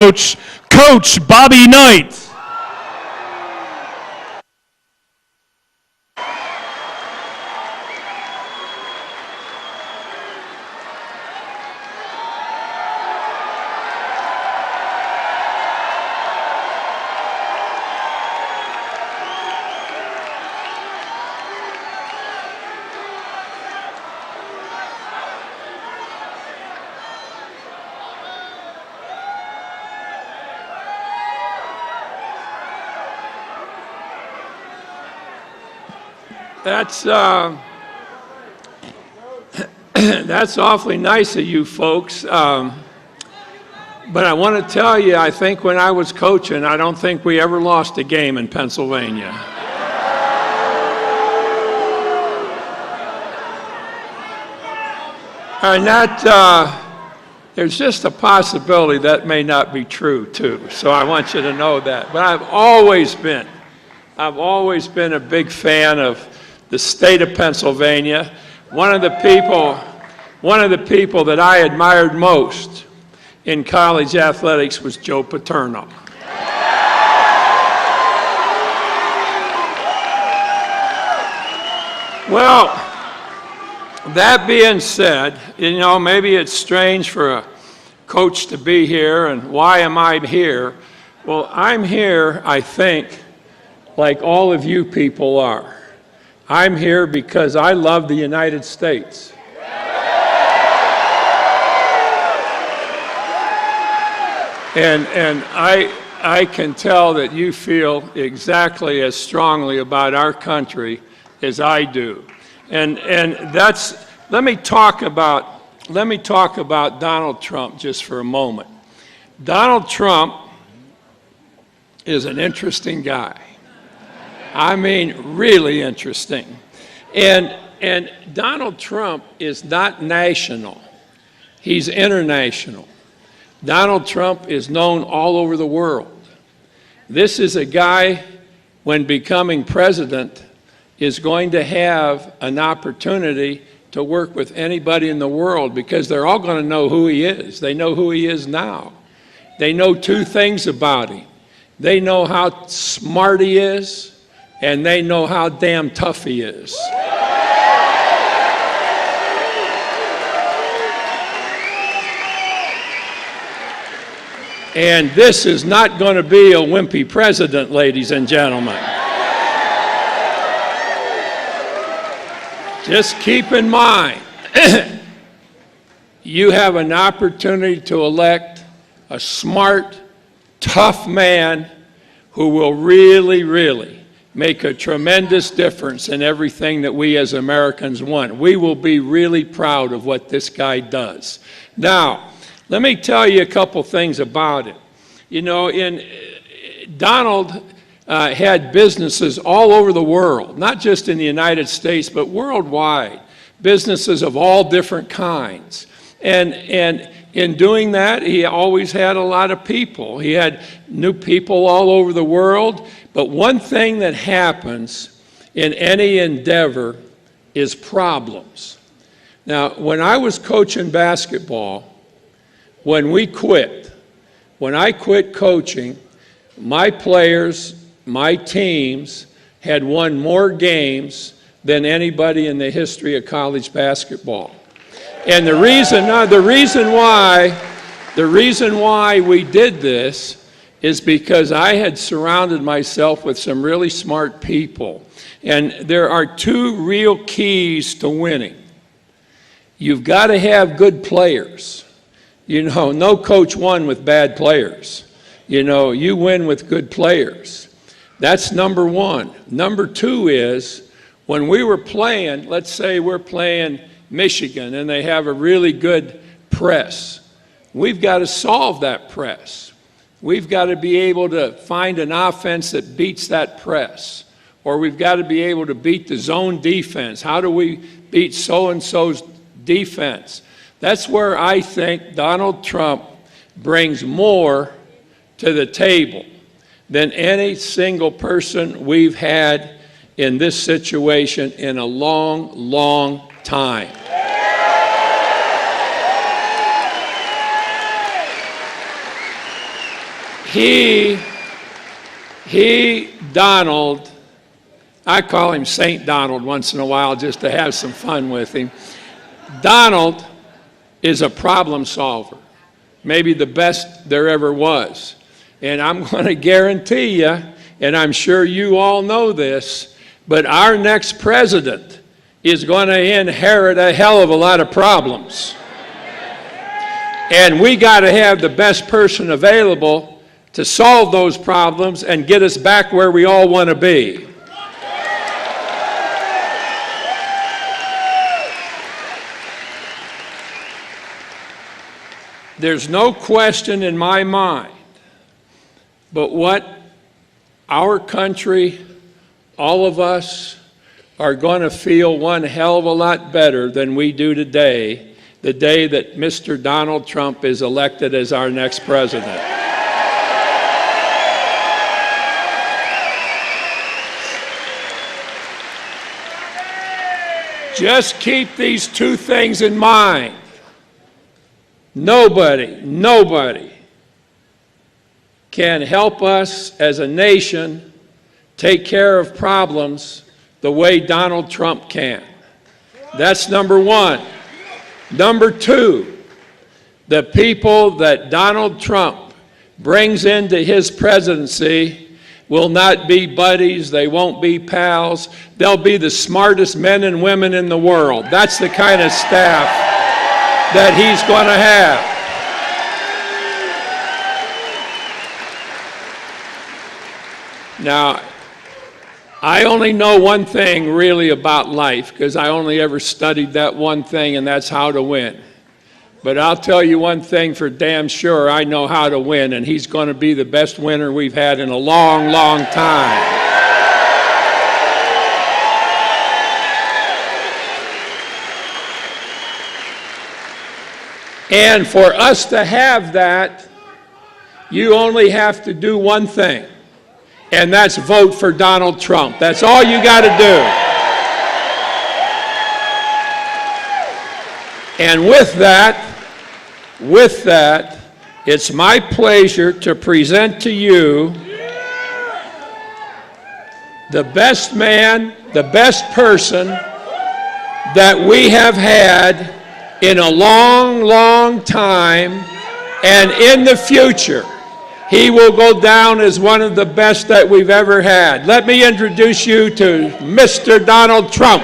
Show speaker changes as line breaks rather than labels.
Coach Bobby Knight. That's awfully nice of you folks. But I want to tell you, I think when I was coaching, I don't think we ever lost a game in Pennsylvania. And there's just a possibility that may not be true too. So I want you to know that. But I've always been a big fan of the state of Pennsylvania. One of the people that I admired most in college athletics was Joe Paterno. Well, that being said, maybe it's strange for a coach to be here, and why am I here? Well, I'm here, I think, like all of you people are. I'm here because I love the United States. And I can tell that you feel exactly as strongly about our country as I do. And let me talk about Donald Trump just for a moment. Donald Trump is an interesting guy. I mean, really interesting. And Donald Trump is not national. He's international. Donald Trump is known all over the world. This is a guy, when becoming president, is going to have an opportunity to work with anybody in the world because they're all going to know who he is. They know who he is now. They know two things about him. They know how smart he is, and they know how damn tough he is. And this is not going to be a wimpy president, ladies and gentlemen. Just keep in mind, you have an opportunity to elect a smart, tough man who will really, really make a tremendous difference in everything that we as Americans want. We will be really proud of what this guy does. Now, let me tell you a couple things about it. Donald had businesses all over the world, not just in the United States, but worldwide, businesses of all different kinds. And in doing that, he always had a lot of people. He had new people all over the world. But one thing that happens in any endeavor is problems. Now, when I was coaching basketball, when I quit coaching, my players, my teams had won more games than anybody in the history of college basketball. And the reason why we did this is because I had surrounded myself with some really smart people. And there are two real keys to winning. You've got to have good players. No coach won with bad players. You win with good players. That's number one. Number two is, when we were playing, let's say we're playing Michigan and they have a really good press. We've got to solve that press. We've got to be able to find an offense that beats that press. Or we've got to be able to beat the zone defense. How do we beat so-and-so's defense? That's where I think Donald Trump brings more to the table than any single person we've had in this situation in a long, long time. Donald, I call him Saint Donald once in a while just to have some fun with him. Donald is a problem solver, maybe the best there ever was. And I'm going to guarantee you, and I'm sure you all know this, but our next president is going to inherit a hell of a lot of problems. And we got to have the best person available to solve those problems and get us back where we all want to be. There's no question in my mind but what our country, all of us, are going to feel one hell of a lot better than we do today, the day that Mr. Donald Trump is elected as our next president. Just keep these two things in mind. Nobody can help us as a nation take care of problems the way Donald Trump can. That's number one. Number two, the people that Donald Trump brings into his presidency will not be buddies, they won't be pals, they'll be the smartest men and women in the world. That's the kind of staff that he's going to have. Now, I only know one thing really about life because I only ever studied that one thing, and that's how to win. But I'll tell you one thing for damn sure, I know how to win, and he's going to be the best winner we've had in a long, long time. And for us to have that, you only have to do one thing, and that's vote for Donald Trump. That's all you got to do. And with that, it's my pleasure to present to you the best man, the best person that we have had in a long, long time, and in the future, he will go down as one of the best that we've ever had. Let me introduce you to Mr. Donald Trump.